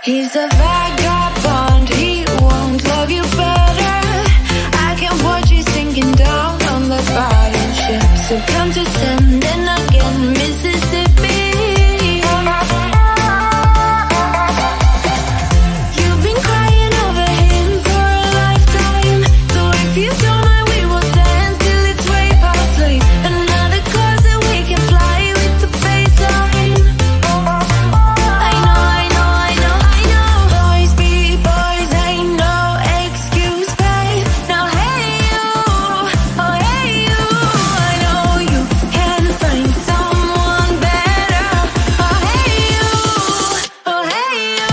He's a vagabond, he won't love you better. I can watch you sinking down on the bottom ship. So come to 10, then again, Mississippi. You've been crying over him for a lifetime. So if you don't mind, we will dance till it's way past late. Another cause that we can fly with the baseline. I know, I know, I know, I know. Boys be boys, ain't no excuse, babe. Now hey you, oh hey you. I know you can find someone better. Oh hey you, oh hey you.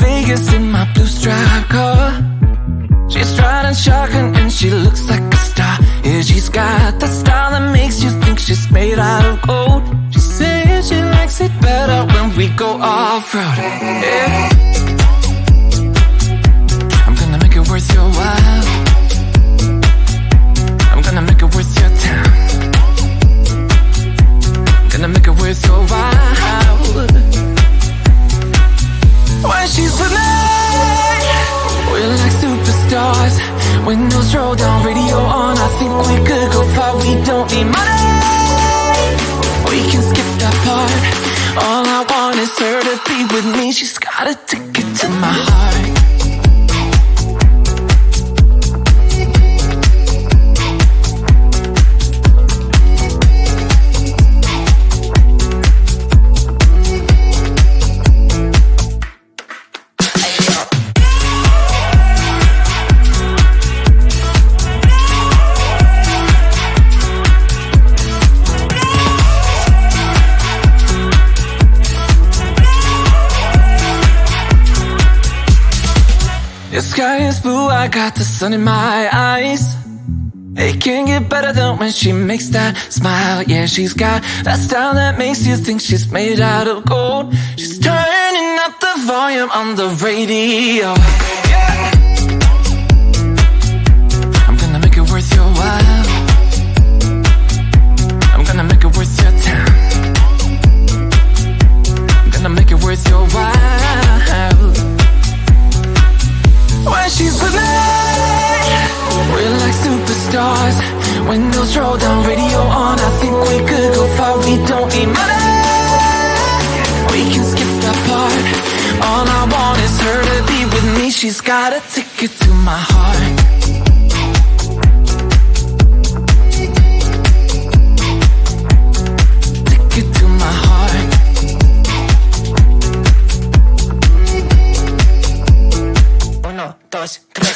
Vegas in my blue striped car. She's riding shotgun and she looks like a star. Yeah, she's got that style that makes you think she's made out of gold. She says she likes it better when go off-road. Yeah. I'm gonna make it worth your while. I'm gonna make it worth your time. Gonna make it worth your while. When she's with me, we're like superstars. Windows roll down, radio on. I think we could go far. We don't need money. We can skip that part. All I want is her to be with me. She's got a ticket to my heart. The sky is blue, I got the sun in my eyes. It can't get better than when she makes that smile. Yeah, she's got that style that makes you think she's made out of gold. She's turning up the volume on the radio. Yeah. I'm gonna make it worth your while. I'm gonna make it worth your time. I'm gonna make it worth your while. When she's with me, we're like superstars. Windows roll down, radio on. I think we could go far. We don't need money. We can skip that part. All I want is her to be with me. She's got a ticket to my heart. Ticket to my heart. Uno, dos, tres.